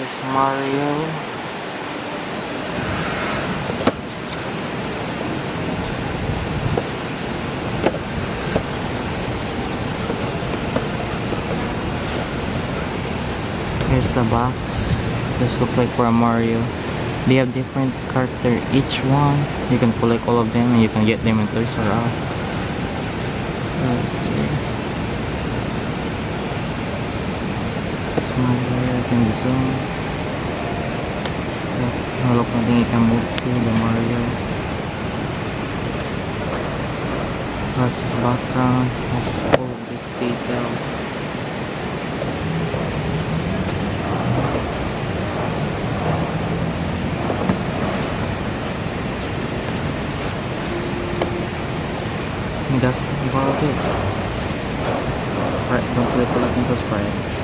is Mario. Here's the box. This looks like for a Mario. They have different character each one. You can collect all of them and you can get them in Toys R Us. It's Mario, you can zoom. Yes, look, I think you can move to the Mario. Plus his background, has all of these details. That's about it. Alright, don't forget to like and subscribe.